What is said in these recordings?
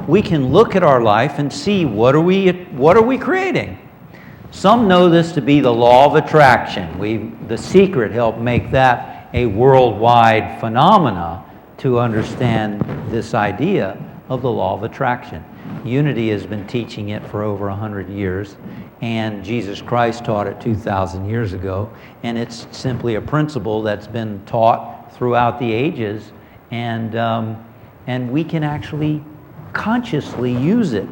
we can look at our life and see what are we creating. Some know this to be the law of attraction. The Secret helped make that a worldwide phenomena to understand this idea of the law of attraction. Unity has been teaching it for over 100 years, and Jesus Christ taught it 2,000 years ago, and it's simply a principle that's been taught throughout the ages, and we can actually consciously use it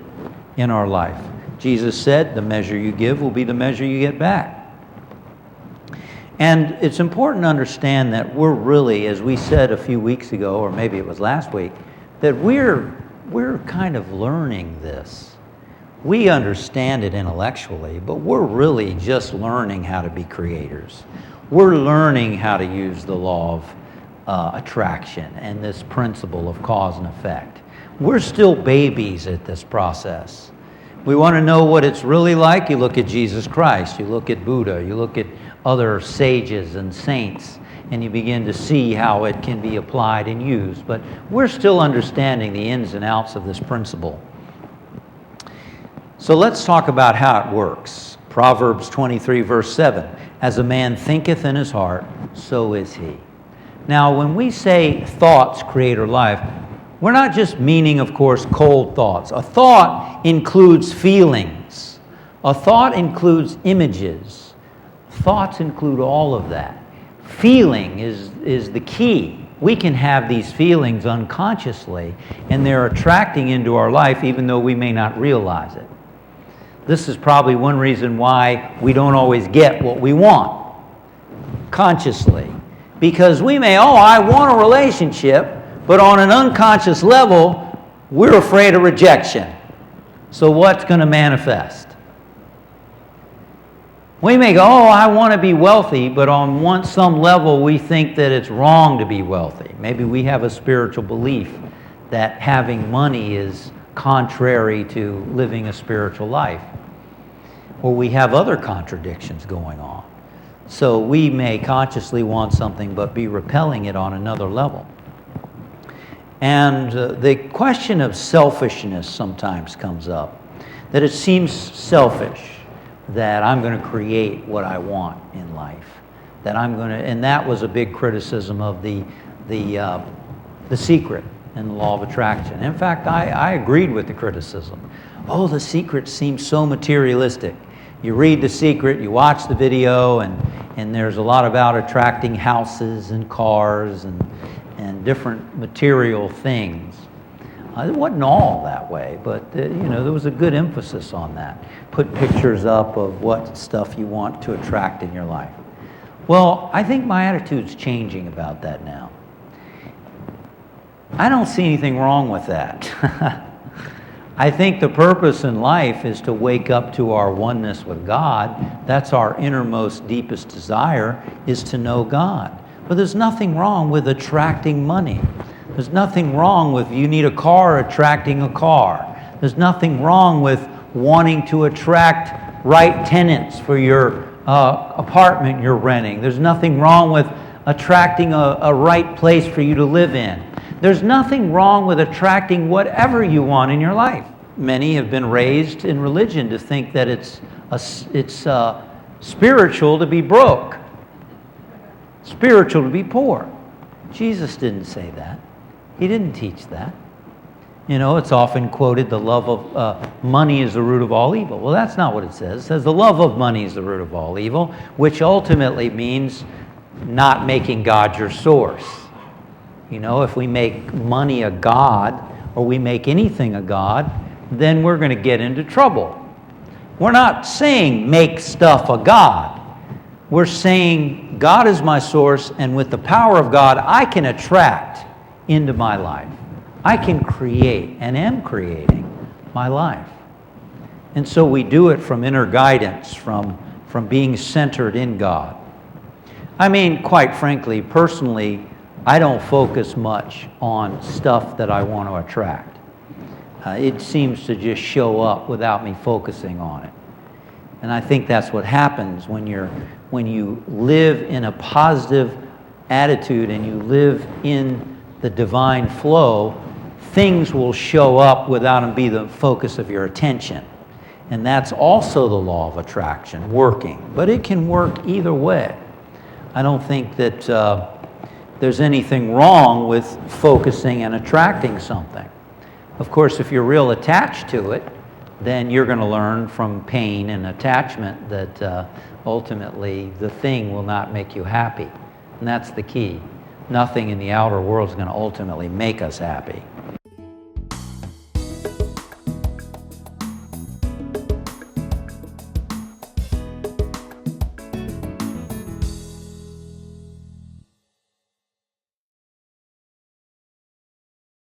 in our life. Jesus said, the measure you give will be the measure you get back. And it's important to understand that we're really, as we said a few weeks ago, or maybe it was last week, that we're kind of learning this. We understand it intellectually, but we're really just learning how to be creators. We're learning how to use the law of attraction and this principle of cause and effect. We're still babies at this process. We want to know what it's really like. You look at Jesus Christ, you look at Buddha, you look at other sages and saints, and you begin to see how it can be applied and used. But we're still understanding the ins and outs of this principle. So let's talk about how it works. Proverbs 23, verse 7. As a man thinketh in his heart, so is he. Now, when we say thoughts create our life, we're not just meaning, of course, cold thoughts. A thought includes feelings. A thought includes images. Thoughts include all of that. Feeling is the key. We can have these feelings unconsciously, and they're attracting into our life even though we may not realize it. This is probably one reason why we don't always get what we want consciously. Because we may, I want a relationship, but on an unconscious level, we're afraid of rejection. So what's going to manifest? We may go, I want to be wealthy, but on some level we think that it's wrong to be wealthy. Maybe we have a spiritual belief that having money is contrary to living a spiritual life. Or we have other contradictions going on. So we may consciously want something but be repelling it on another level. And the question of selfishness sometimes comes up, that it seems selfish that I'm going to create what I want in life, and that was a big criticism of the Secret and the law of attraction. In fact, I agreed with the criticism. The Secret seems so materialistic. You read The Secret, you watch the video, and there's a lot about attracting houses and cars and different material things. It wasn't all that way, but there was a good emphasis on that. Put pictures up of what stuff you want to attract in your life. Well, I think my attitude's changing about that now. I don't see anything wrong with that. I think the purpose in life is to wake up to our oneness with God. That's our innermost, deepest desire, is to know God. But there's nothing wrong with attracting money. There's nothing wrong with you need a car, attracting a car. There's nothing wrong with wanting to attract right tenants for your apartment you're renting. There's nothing wrong with attracting a right place for you to live in. There's nothing wrong with attracting whatever you want in your life. Many have been raised in religion to think that it's spiritual to be broke, spiritual to be poor. Jesus didn't say that. He didn't teach that. It's often quoted, the love of money is the root of all evil. Well, that's not what it says. It says the love of money is the root of all evil, which ultimately means not making God your source. If we make money a god, or we make anything a god, then we're going to get into trouble. We're not saying make stuff a god. We're saying God is my source, and with the power of God, I can attract into my life. I can create and am creating my life. And so we do it from inner guidance, from being centered in God. I mean, quite frankly, personally, I don't focus much on stuff that I want to attract. It seems to just show up without me focusing on it. And I think that's what happens when you live in a positive attitude and you live in the divine flow. things will show up without them be the focus of your attention. And that's also the law of attraction working. But it can work either way. I don't think that there's anything wrong with focusing and attracting something. Of course, if you're real attached to it, then you're going to learn from pain and attachment that ultimately the thing will not make you happy. And that's the key. Nothing in the outer world is going to ultimately make us happy.